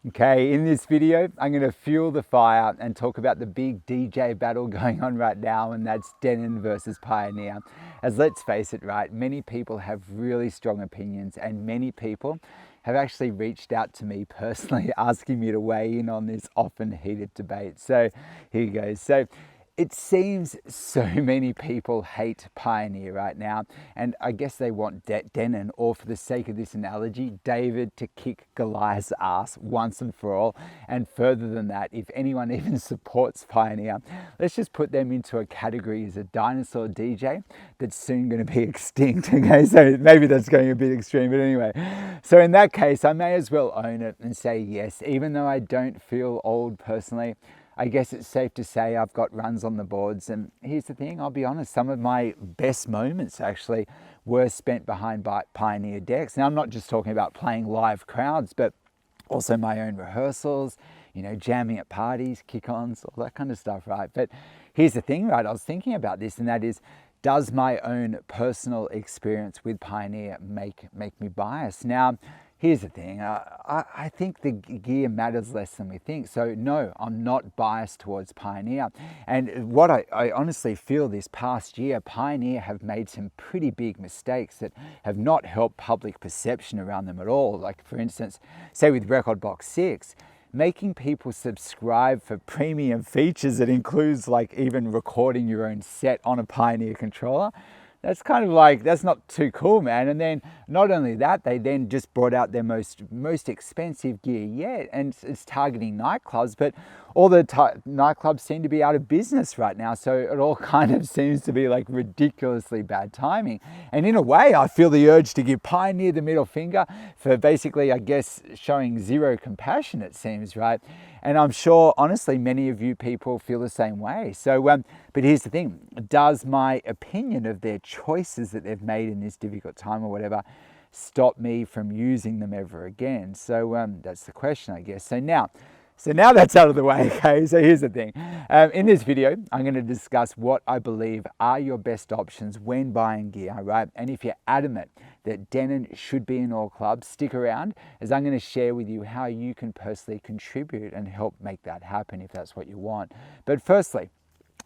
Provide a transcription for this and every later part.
Okay, in this video, I'm going to fuel the fire and talk about the big DJ battle going on right now, and that's Denon versus Pioneer. As let's face it, right, many people have really strong opinions, and many people have actually reached out to me personally asking me to weigh in on this often heated debate. So here you go. So it seems so many people hate Pioneer right now, and I guess they want Denon, or for the sake of this analogy, David to kick Goliath's ass once and for all. And further than that, if anyone even supports Pioneer, let's just put them into a category as a dinosaur DJ that's soon going to be extinct. Okay, so maybe that's going a bit extreme, but anyway. So in that case, I may as well own it and say yes, even though I don't feel old personally. I guess it's safe to say I've got runs on the boards, and here's the thing, I'll be honest, some of my best moments actually were spent behind Pioneer decks. Now I'm not just talking about playing live crowds, but also my own rehearsals, you know, jamming at parties, kick-ons, all that kind of stuff, right? But here's the thing, right, I was thinking about this, and that is, does my own personal experience with Pioneer make me biased? Now, here's the thing, I think the gear matters less than we think. So no, I'm not biased towards Pioneer. And what I honestly feel this past year, Pioneer have made some pretty big mistakes that have not helped public perception around them at all. Like for instance, say with Record Box 6, making people subscribe for premium features that includes like even recording your own set on a Pioneer controller. That's kind of like, that's not too cool, man. And then not only that, they then just brought out their most expensive gear yet, and it's targeting nightclubs, but all the nightclubs seem to be out of business right now. So it all kind of seems to be like ridiculously bad timing. And in a way, I feel the urge to give Pioneer the middle finger for basically, I guess, showing zero compassion, it seems, right? And I'm sure, honestly, many of you people feel the same way. So, but here's the thing, does my opinion of their choices that they've made in this difficult time or whatever stop me from using them ever again? So that's the question, I guess. So now that's out of the way, okay? So here's the thing. In this video, I'm going to discuss what I believe are your best options when buying gear, right? And if you're adamant that Denon should be in all clubs, stick around, as I'm going to share with you how you can personally contribute and help make that happen if that's what you want. But firstly,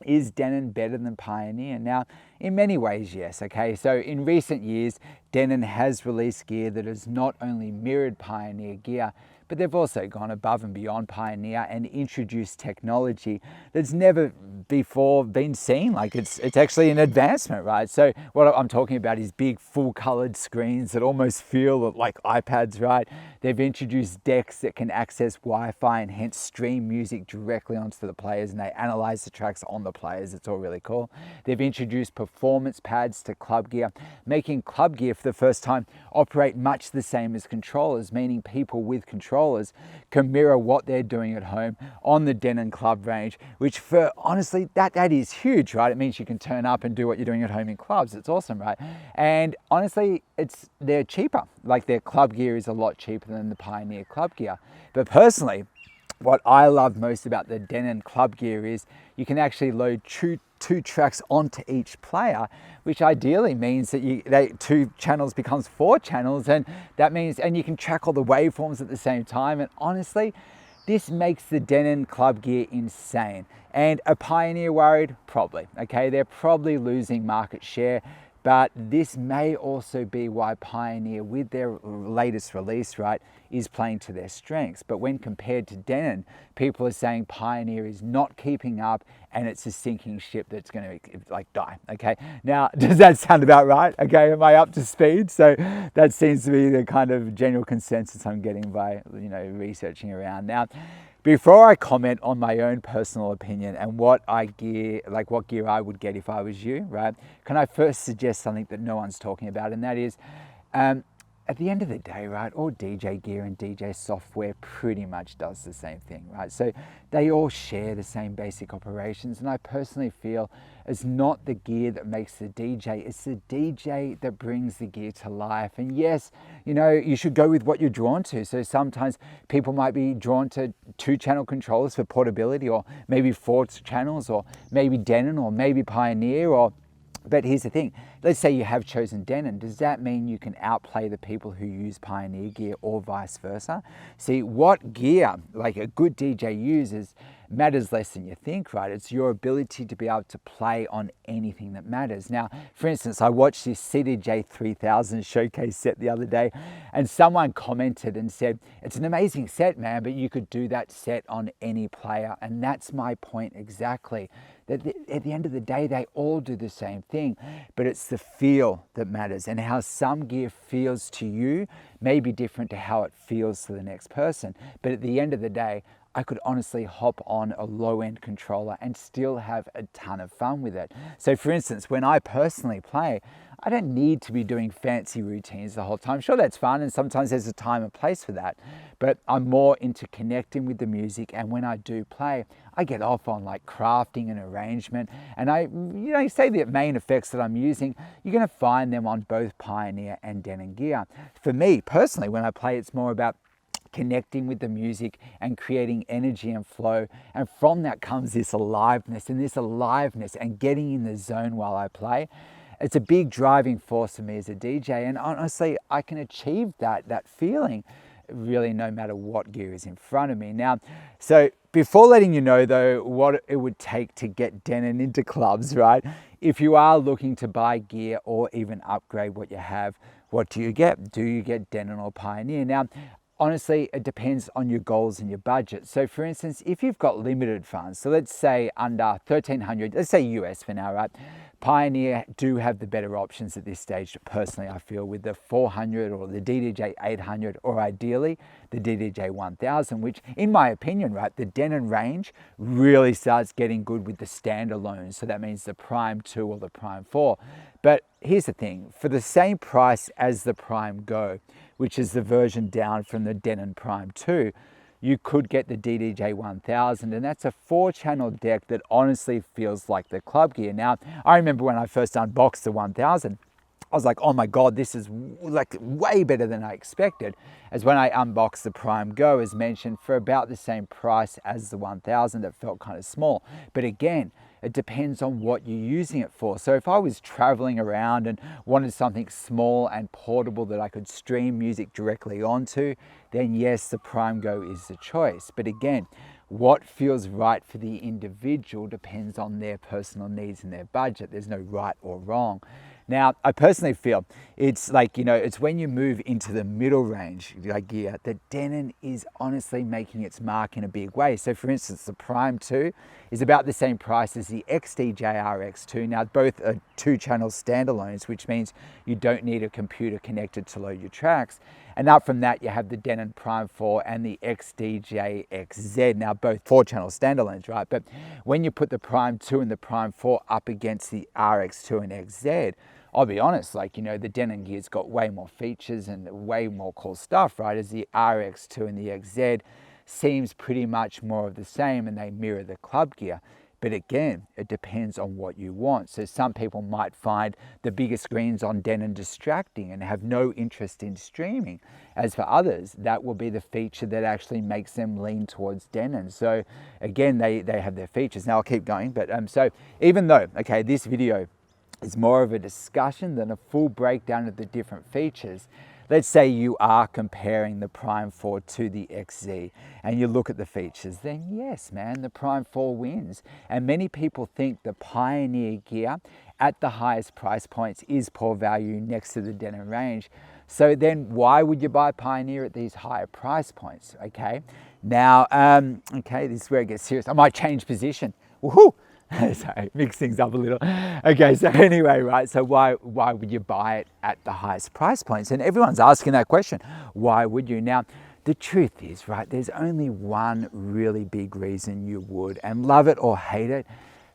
is Denon better than Pioneer? Now, in many ways, yes, okay? So in recent years, Denon has released gear that has not only mirrored Pioneer gear, but they've also gone above and beyond Pioneer and introduced technology that's never before been seen. Like it's actually an advancement, right? So what I'm talking about is big full colored screens that almost feel like iPads, right? They've introduced decks that can access Wi-Fi and hence stream music directly onto the players, and they analyze the tracks on the players. It's all really cool. They've introduced performance pads to club gear, making club gear for the first time operate much the same as controllers, meaning people with controllers can mirror what they're doing at home on the Denon club range, which for honestly, that is huge, right? It means you can turn up and do what you're doing at home in clubs. It's awesome, right? And honestly, they're cheaper. Like their club gear is a lot cheaper than the Pioneer club gear. But personally, what I love most about the Denon club gear is you can actually load two tracks onto each player, which ideally means that two channels becomes 4 channels, and that means, and you can track all the waveforms at the same time. And honestly, this makes the Denon club gear insane. And a Pioneer worried? Probably, okay? They're probably losing market share, but this may also be why Pioneer, with their latest release, right, is playing to their strengths. But when compared to Denon, people are saying Pioneer is not keeping up and it's a sinking ship that's going to like die, okay? Now, does that sound about right? Okay, am I up to speed? So that seems to be the kind of general consensus I'm getting by, you know, researching around. Now, before I comment on my own personal opinion and what gear I would get if I was you, right? Can I first suggest something that no one's talking about, and that is, at the end of the day, right, all DJ gear and DJ software pretty much does the same thing, right? So they all share the same basic operations, and I personally feel it's not the gear that makes the DJ, it's the DJ that brings the gear to life. And yes, you know, you should go with what you're drawn to. So sometimes people might be drawn to 2-channel controllers for portability, or maybe 4 channels, or maybe Denon, or maybe Pioneer, or But here's the thing, let's say you have chosen Denon. Does that mean you can outplay the people who use Pioneer gear or vice versa? See, what gear, like a good DJ uses, matters less than you think, right? It's your ability to be able to play on anything that matters. Now, for instance, I watched this CDJ 3000 showcase set the other day, and someone commented and said, it's an amazing set, man, but you could do that set on any player. And that's my point exactly. That at the end of the day, they all do the same thing, but it's the feel that matters, and how some gear feels to you may be different to how it feels to the next person. But at the end of the day, I could honestly hop on a low-end controller and still have a ton of fun with it. So for instance, when I personally play, I don't need to be doing fancy routines the whole time. Sure, that's fun, and sometimes there's a time and place for that, but I'm more into connecting with the music. And when I do play, I get off on like crafting and arrangement, and say the main effects that I'm using, you're going to find them on both Pioneer and Denon gear. For me personally, when I play, it's more about connecting with the music and creating energy and flow, and from that comes this aliveness and getting in the zone while I play. It's a big driving force for me as a DJ, and honestly, I can achieve that feeling really no matter what gear is in front of me. Now, so before letting you know though what it would take to get Denon into clubs, right? If you are looking to buy gear or even upgrade what you have, what do you get? Do you get Denon or Pioneer? Now, honestly, it depends on your goals and your budget. So for instance, if you've got limited funds, so let's say under 1,300, let's say US for now, right? Pioneer do have the better options at this stage, personally, I feel, with the 400 or the DDJ 800, or ideally the DDJ 1000, which in my opinion, right, the Denon range really starts getting good with the standalones. So that means the Prime 2 or the Prime 4. But here's the thing, for the same price as the Prime Go, which is the version down from the Denon Prime 2, you could get the DDJ 1000, and that's a 4-channel deck that honestly feels like the club gear. Now, I remember when I first unboxed the 1000, I was like, oh my God, this is like way better than I expected. As when I unboxed the Prime Go, as mentioned, for about the same price as the 1000, it felt kind of small. But again, it depends on what you're using it for. So if I was traveling around and wanted something small and portable that I could stream music directly onto, then yes, the Prime Go is the choice. But again, what feels right for the individual depends on their personal needs and their budget. There's no right or wrong. Now, I personally feel it's like, it's when you move into the middle range gear that Denon is honestly making its mark in a big way. So for instance, the Prime 2 is about the same price as the XDJ-RX2. Now, both are 2-channel standalones, which means you don't need a computer connected to load your tracks. And up from that, you have the Denon Prime 4 and the XDJ-XZ. Now, both 4-channel standalones, right? But when you put the Prime 2 and the Prime 4 up against the RX2 and XZ, I'll be honest, the Denon gear's got way more features and way more cool stuff, right? As the RX2 and the XZ seems pretty much more of the same, and they mirror the club gear. But again, it depends on what you want. So some people might find the bigger screens on Denon distracting and have no interest in streaming. As for others, that will be the feature that actually makes them lean towards Denon. So again, they have their features. Now I'll keep going, but so even though, okay, this video is more of a discussion than a full breakdown of the different features. Let's say you are comparing the Prime 4 to the XZ and you look at the features, then yes, man, the Prime 4 wins. And many people think the Pioneer gear at the highest price points is poor value next to the Denon range. So then why would you buy Pioneer at these higher price points, okay? Now, okay, this is where it gets serious. I might change position. Woohoo! Sorry, mix things up a little. Okay, so anyway, right, so why would you buy it at the highest price points? And everyone's asking that question. Why would you? Now, the truth is, right, there's only one really big reason you would, and love it or hate it,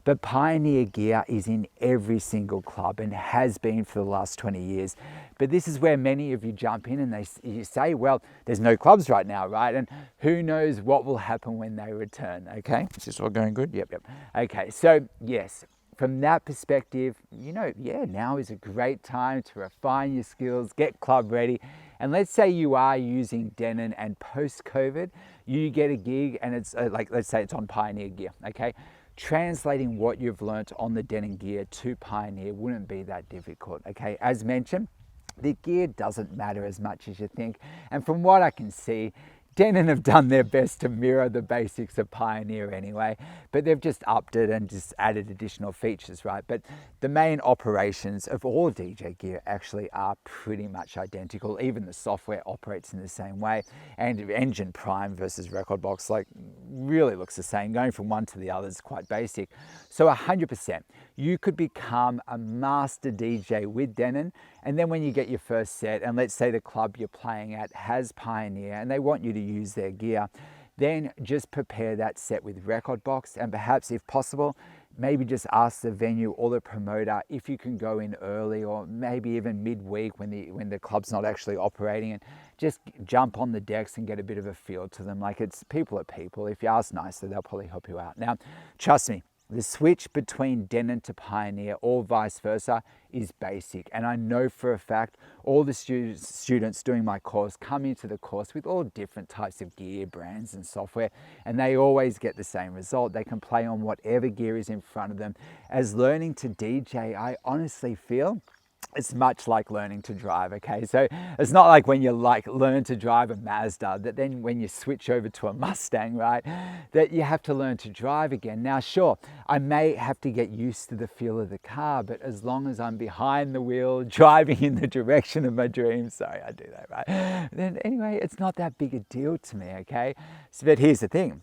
but Pioneer gear is in every single club and has been for the last 20 years. But this is where many of you jump in and you say, well, there's no clubs right now, right? And who knows what will happen when they return, okay? Is this all going good? Yep. Okay, so yes, from that perspective, yeah, now is a great time to refine your skills, get club ready. And let's say you are using Denon and post-COVID, you get a gig and it's like, let's say it's on Pioneer gear, okay? translating what you've learnt on the Denon gear to Pioneer wouldn't be that difficult, okay? As mentioned, the gear doesn't matter as much as you think. And from what I can see, Denon have done their best to mirror the basics of Pioneer anyway, but they've just upped it and just added additional features, right? But the main operations of all DJ gear actually are pretty much identical. Even the software operates in the same way, and engine prime versus record box like really looks the same. Going from one to the other is quite basic. So 100%, you could become a master DJ with Denon, and then when you get your first set, and let's say the club you're playing at has Pioneer and they want you to use their gear, then just prepare that set with record box, and perhaps if possible, maybe just ask the venue or the promoter if you can go in early or maybe even midweek when the club's not actually operating, and just jump on the decks and get a bit of a feel to them. Like, it's people are people. If you ask nicely, they'll probably help you out. Now, trust me, the switch between Denon to Pioneer or vice versa is basic. And I know for a fact all the students doing my course come into the course with all different types of gear, brands and software, and they always get the same result. They can play on whatever gear is in front of them. As learning to DJ, I honestly feel it's much like learning to drive, okay? So it's not like when you learn to drive a Mazda, that then when you switch over to a Mustang, right, that you have to learn to drive again. Now, sure, I may have to get used to the feel of the car, but as long as I'm behind the wheel, driving in the direction of my dreams, sorry, I do that, right? Then anyway, it's not that big a deal to me, okay? So, but here's the thing.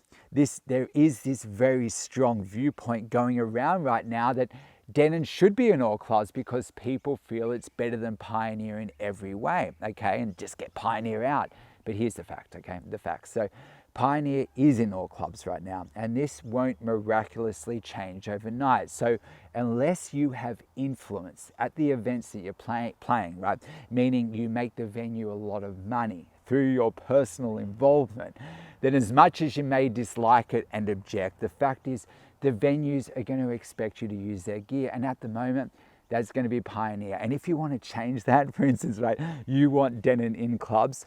There is this very strong viewpoint going around right now that Denon should be in all clubs because people feel it's better than Pioneer in every way, okay? And just get Pioneer out. But here's the fact, okay? The facts. So Pioneer is in all clubs right now, and this won't miraculously change overnight. So unless you have influence at the events that you're playing, right? Meaning you make the venue a lot of money through your personal involvement, then as much as you may dislike it and object, the fact is the venues are going to expect you to use their gear. And at the moment, that's going to be Pioneer. And if you want to change that, for instance, right, you want Denon in clubs,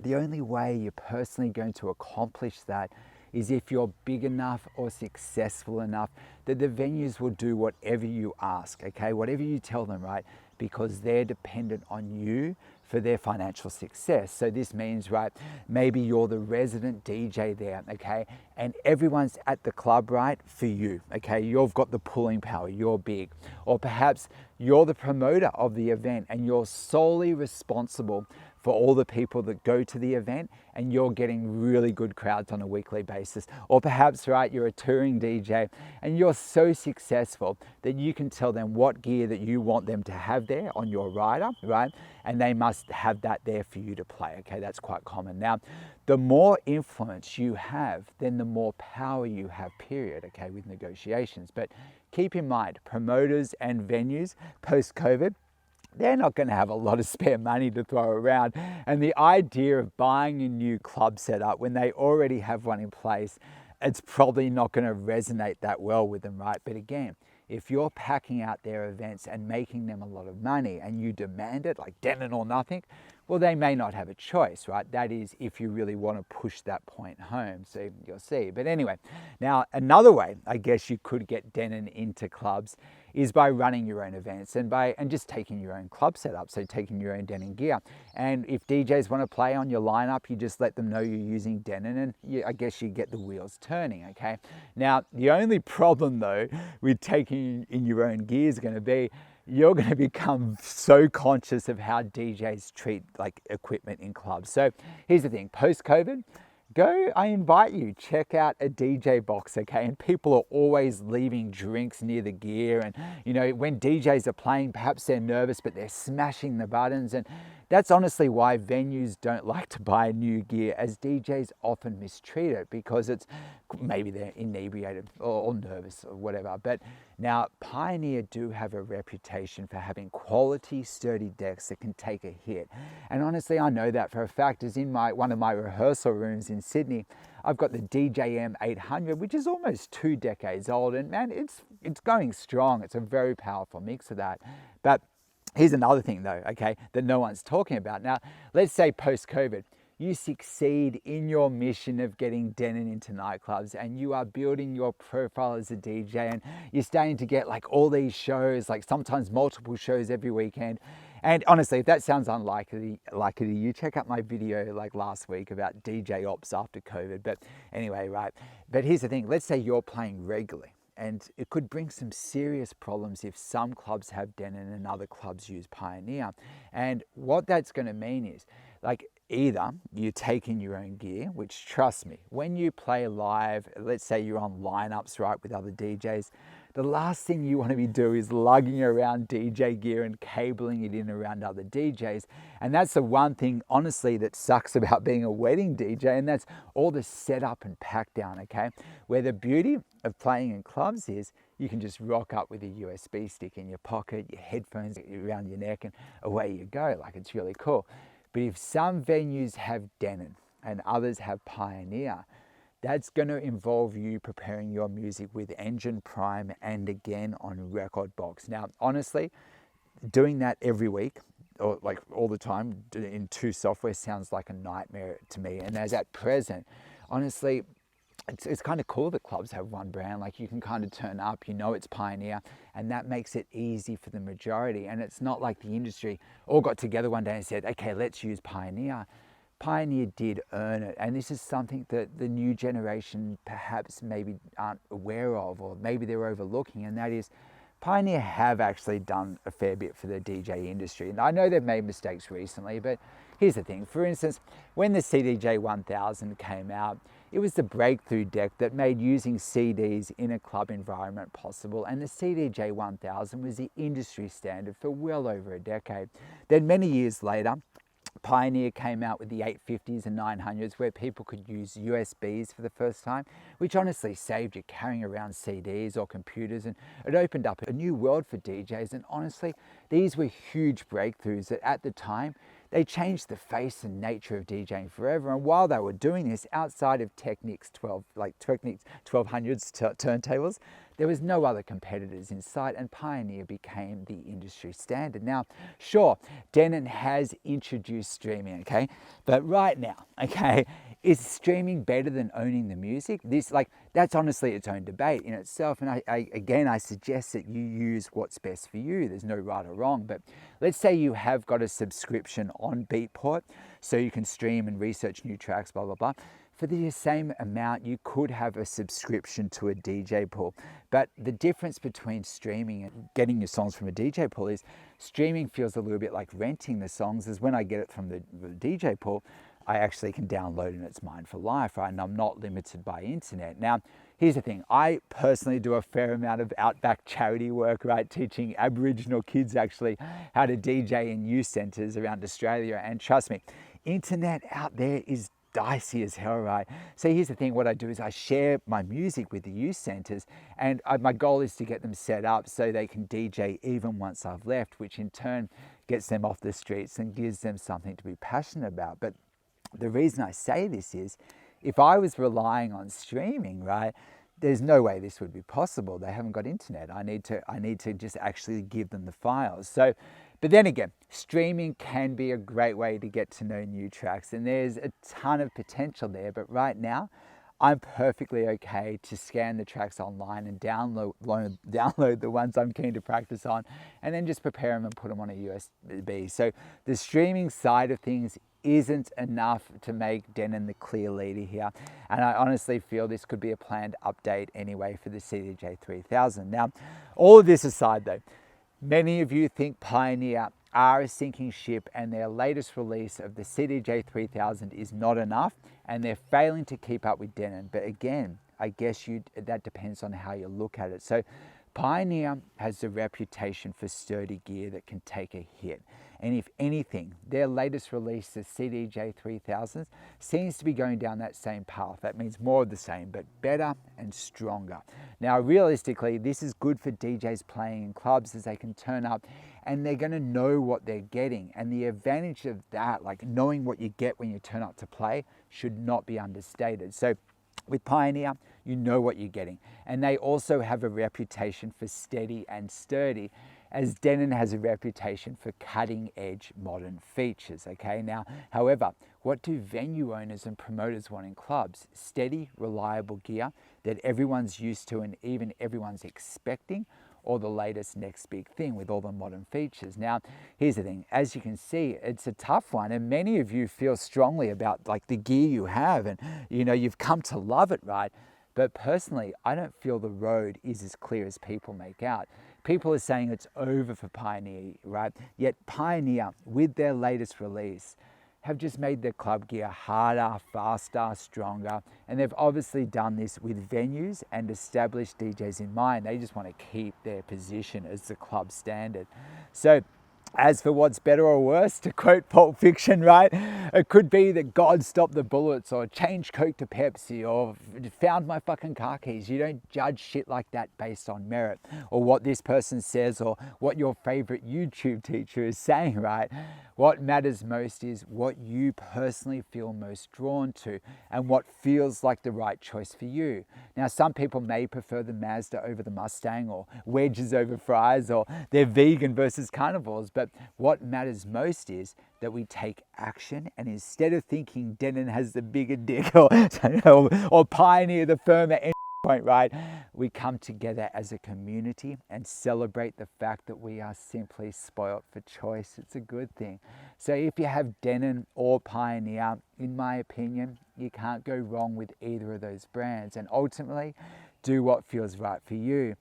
the only way you're personally going to accomplish that is if you're big enough or successful enough that the venues will do whatever you ask, okay? Whatever you tell them, right? Because they're dependent on you for their financial success. So this means, right, maybe you're the resident DJ there, okay? And everyone's at the club, right, for you, okay? You've got the pulling power, you're big. Or perhaps you're the promoter of the event and you're solely responsible for all the people that go to the event, and you're getting really good crowds on a weekly basis. Or perhaps, right, you're a touring DJ and you're so successful that you can tell them what gear that you want them to have there on your rider, right? And they must have that there for you to play, okay? That's quite common. Now, the more influence you have, then the more power you have, period, okay, with negotiations. But keep in mind, promoters and venues post-COVID, they're not going to have a lot of spare money to throw around. And the idea of buying a new club setup when they already have one in place, it's probably not going to resonate that well with them, right? But again, if you're packing out their events and making them a lot of money and you demand it, like Denon or nothing, well, they may not have a choice, right? That is if you really want to push that point home. So you'll see. But anyway, now another way I guess you could get Denon into clubs is by running your own events and just taking your own club setup, so taking your own Denon gear. And if DJs want to play on your lineup, you just let them know you're using Denon, and I guess you get the wheels turning, okay? Now, the only problem though with taking in your own gear is going to be you're going to become so conscious of how DJs treat like equipment in clubs. So here's the thing, post-COVID, I invite you, check out a DJ box, okay? And people are always leaving drinks near the gear. And, you know, when DJs are playing, perhaps they're nervous, but they're smashing the buttons. And that's honestly why venues don't like to buy new gear, as DJs often mistreat it because it's maybe they're inebriated or nervous or whatever. But now Pioneer do have a reputation for having quality, sturdy decks that can take a hit. And honestly, I know that for a fact, as in one of my rehearsal rooms in Sydney, I've got the DJM 800, which is almost 2 decades old. And man, it's going strong. It's a very powerful mix of that. But here's another thing though, okay, that no one's talking about. Now, let's say post-COVID, you succeed in your mission of getting Denon into nightclubs, and you are building your profile as a DJ, and you're starting to get like all these shows, like sometimes multiple shows every weekend. And honestly, if that sounds unlikely to you, check out my video like last week about DJ ops after COVID. But anyway, right. But here's the thing, let's say you're playing regularly, and it could bring some serious problems if some clubs have Denon and other clubs use Pioneer. And what that's going to mean is, like, either you take in your own gear, which, trust me, when you play live, let's say you're on lineups, right, with other DJs, the last thing you want to be doing is lugging around DJ gear and cabling it in around other DJs. And that's the one thing, honestly, that sucks about being a wedding DJ, and that's all the setup and pack down, okay? Where the beauty of playing in clubs is you can just rock up with a USB stick in your pocket, your headphones around your neck, and away you go. Like, it's really cool. But if some venues have Denon and others have Pioneer, that's going to involve you preparing your music with Engine Prime and again on Record Box. Now, honestly, doing that every week or like all the time in two software sounds like a nightmare to me. And as at present, honestly, it's kind of cool that clubs have one brand. Like, you can kind of turn up, you know it's Pioneer, and that makes it easy for the majority. And it's not like the industry all got together one day and said, okay, let's use Pioneer. Pioneer did earn it, and this is something that the new generation perhaps maybe aren't aware of, or maybe they're overlooking, and that is Pioneer have actually done a fair bit for the DJ industry. And I know they've made mistakes recently, but here's the thing. For instance, when the CDJ 1000 came out, it was the breakthrough deck that made using CDs in a club environment possible, and the CDJ 1000 was the industry standard for well over a decade. Then many years later, Pioneer came out with the 850s and 900s where people could use USBs for the first time, which honestly saved you carrying around CDs or computers, and it opened up a new world for DJs. And honestly, these were huge breakthroughs that at the time, they changed the face and nature of DJing forever. And while they were doing this, outside of Technics 1200s turntables, there was no other competitors in sight, and Pioneer became the industry standard. Now, sure, Denon has introduced streaming, okay? But right now, okay, is streaming better than owning the music? That's honestly its own debate in itself. And I suggest that you use what's best for you. There's no right or wrong. But let's say you have got a subscription on Beatport, so you can stream and research new tracks, blah, blah, blah. For the same amount, you could have a subscription to a DJ pool. But the difference between streaming and getting your songs from a DJ pool is streaming feels a little bit like renting the songs, as when I get it from the DJ pool, I actually can download and it's mine for life, right? And I'm not limited by internet. Now, here's the thing. I personally do a fair amount of outback charity work, right? Teaching Aboriginal kids actually how to DJ in youth centres around Australia. And trust me, internet out there is dicey as hell, right? So here's the thing. What I do is I share my music with the youth centres, and my goal is to get them set up so they can DJ even once I've left, which in turn gets them off the streets and gives them something to be passionate about. But the reason I say this is, if I was relying on streaming, right, there's no way this would be possible. They haven't got internet. I need to just actually give them the files. So, but then again, streaming can be a great way to get to know new tracks, and there's a ton of potential there. But right now, I'm perfectly okay to scan the tracks online and download the ones I'm keen to practice on, and then just prepare them and put them on a USB. So the streaming side of things isn't enough to make Denon the clear leader here. And I honestly feel this could be a planned update anyway for the CDJ 3000. Now, all of this aside though, many of you think Pioneer are a sinking ship, and their latest release of the CDJ 3000 is not enough, and they're failing to keep up with Denon. But again, I guess that depends on how you look at it. So Pioneer has a reputation for sturdy gear that can take a hit. And if anything, their latest release, the CDJ 3000, seems to be going down that same path. That means more of the same, but better and stronger. Now, realistically, this is good for DJs playing in clubs, as they can turn up and they're going to know what they're getting. And the advantage of that, like knowing what you get when you turn up to play, should not be understated. So with Pioneer, you know what you're getting. And they also have a reputation for steady and sturdy. as Denon has a reputation for cutting edge modern features, okay? Now, however, what do venue owners and promoters want in clubs? Steady, reliable gear that everyone's used to and even everyone's expecting, or the latest next big thing with all the modern features? Now, here's the thing, as you can see, it's a tough one, and many of you feel strongly about like the gear you have, and you know, you've come to love it, right? But personally, I don't feel the road is as clear as people make out. People are saying it's over for Pioneer, right? Yet Pioneer, with their latest release, have just made their club gear harder, faster, stronger, and they've obviously done this with venues and established DJs in mind. They just want to keep their position as the club standard. So, as for what's better or worse, to quote Pulp Fiction, right? It could be that God stopped the bullets, or changed Coke to Pepsi, or found my fucking car keys. You don't judge shit like that based on merit, or what this person says, or what your favorite YouTube teacher is saying, right? What matters most is what you personally feel most drawn to and what feels like the right choice for you. Now, some people may prefer the Mazda over the Mustang, or wedges over fries, or they're vegan versus carnivores, but what matters most is that we take action, and instead of thinking Denon has the bigger dick, or Pioneer the firmer point, right? We come together as a community and celebrate the fact that we are simply spoilt for choice. It's a good thing. So if you have Denon or Pioneer, in my opinion, you can't go wrong with either of those brands, and ultimately do what feels right for you.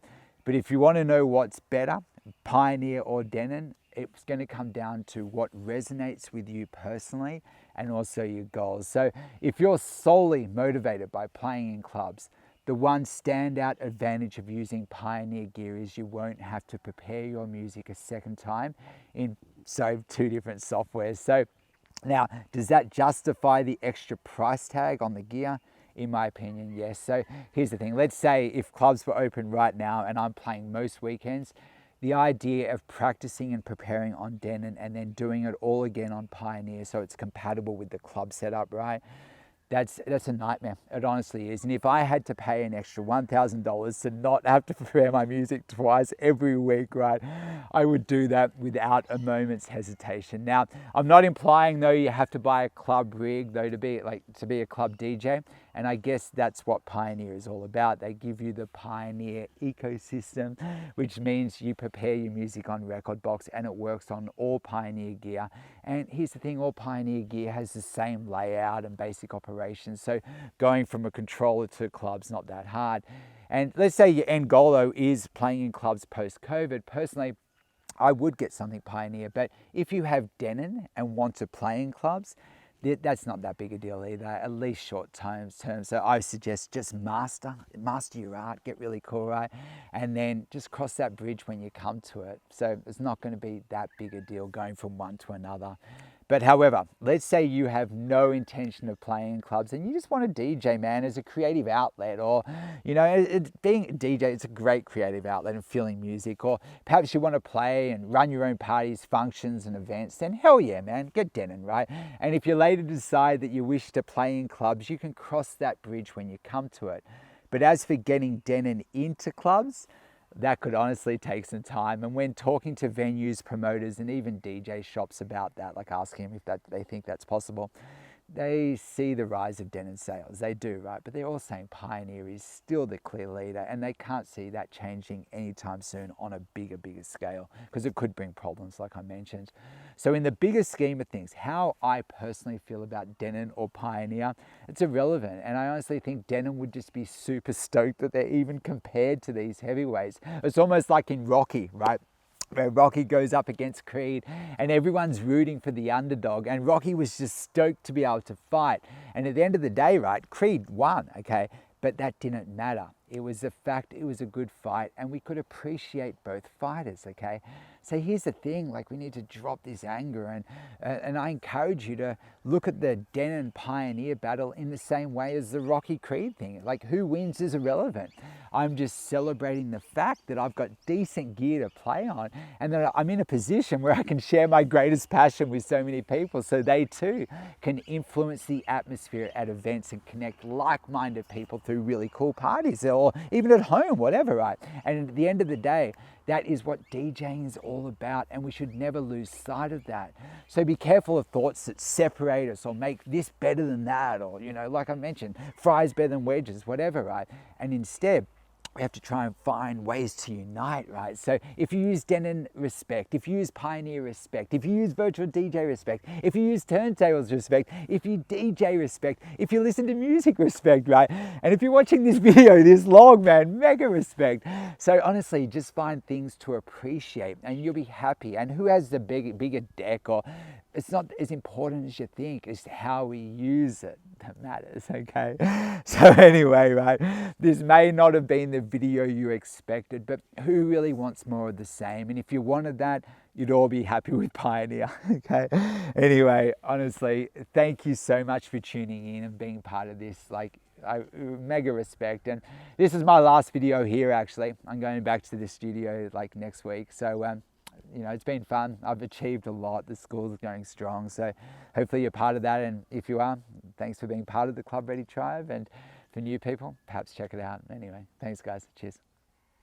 But if you want to know what's better, Pioneer or Denon, it's going to come down to what resonates with you personally and also your goals. So if you're solely motivated by playing in clubs, the one standout advantage of using Pioneer gear is you won't have to prepare your music a second time in, two different softwares. So now, does that justify the extra price tag on the gear? In my opinion, yes. So here's the thing. Let's say if clubs were open right now and I'm playing most weekends, the idea of practicing and preparing on Denon and then doing it all again on Pioneer so it's compatible with the club setup, right? That's a nightmare. It honestly is. And if I had to pay an extra $1,000 to not have to prepare my music twice every week, right, I would do that without a moment's hesitation. Now, I'm not implying though you have to buy a club rig though to be a club DJ. And I guess that's what Pioneer is all about. They give you the Pioneer ecosystem, which means you prepare your music on Rekordbox and it works on all Pioneer gear. And here's the thing, all Pioneer gear has the same layout and basic operations. So going from a controller to club's not that hard. And let's say your end goal though is playing in clubs post-COVID. Personally, I would get something Pioneer, but if you have Denon and want to play in clubs, that's not that big a deal either, at least short terms. So I suggest just master your art, get really cool, right? And then just cross that bridge when you come to it. So it's not going to be that big a deal going from one to another. But however, let's say you have no intention of playing in clubs and you just want to DJ, man, as a creative outlet, or, you know, being a DJ, it's a great creative outlet and feeling music, or perhaps you want to play and run your own parties, functions and events, then hell yeah, man, get Denon, right? And if you later decide that you wish to play in clubs, you can cross that bridge when you come to it. But as for getting Denon into clubs, that could honestly take some time. And when talking to venues, promoters, and even DJ shops about that, like asking them if they think that's possible, they see the rise of Denon sales. They do, right? But they're all saying Pioneer is still the clear leader, and they can't see that changing anytime soon on a bigger scale, because it could bring problems like I mentioned. So in the bigger scheme of things, how I personally feel about Denon or Pioneer, it's irrelevant. And I honestly think Denon would just be super stoked that they're even compared to these heavyweights. It's almost like in Rocky, right? Where Rocky goes up against Creed and everyone's rooting for the underdog, and Rocky was just stoked to be able to fight. And at the end of the day, right, Creed won, okay? But that didn't matter. It was the fact it was a good fight and we could appreciate both fighters, okay? So here's the thing, like, we need to drop this anger, and I encourage you to look at the Denon Pioneer battle in the same way as the Rocky Creed thing. Like, who wins is irrelevant. I'm just celebrating the fact that I've got decent gear to play on and that I'm in a position where I can share my greatest passion with so many people so they too can influence the atmosphere at events and connect like-minded people through really cool parties. or even at home, whatever, right? And at the end of the day, that is what DJing is all about, and we should never lose sight of that. So be careful of thoughts that separate us or make this better than that, or, you know, like I mentioned, fries better than wedges, whatever, right? And instead, we have to try and find ways to unite, right? So if you use Denon, respect. If you use Pioneer, respect. If you use Virtual DJ, respect. If you use turntables, respect. If you DJ, respect. If you listen to music, respect, right? And if you're watching this video this long, man, mega respect. So honestly, just find things to appreciate and you'll be happy. And who has the bigger deck, or it's not as important as you think. It's how we use it that matters, okay? So anyway, right, this may not have been the video you expected, but who really wants more of the same? And if you wanted that, you'd all be happy with Pioneer, okay? Anyway, honestly, thank you so much for tuning in and being part of this. Like, I mega respect. And this is my last video here, actually. I'm going back to the studio like next week. So, you know, it's been fun. I've achieved a lot. The school's going strong. So hopefully you're part of that. And if you are, thanks for being part of the Club Ready Tribe. And for new people, perhaps check it out. Anyway, thanks guys. Cheers.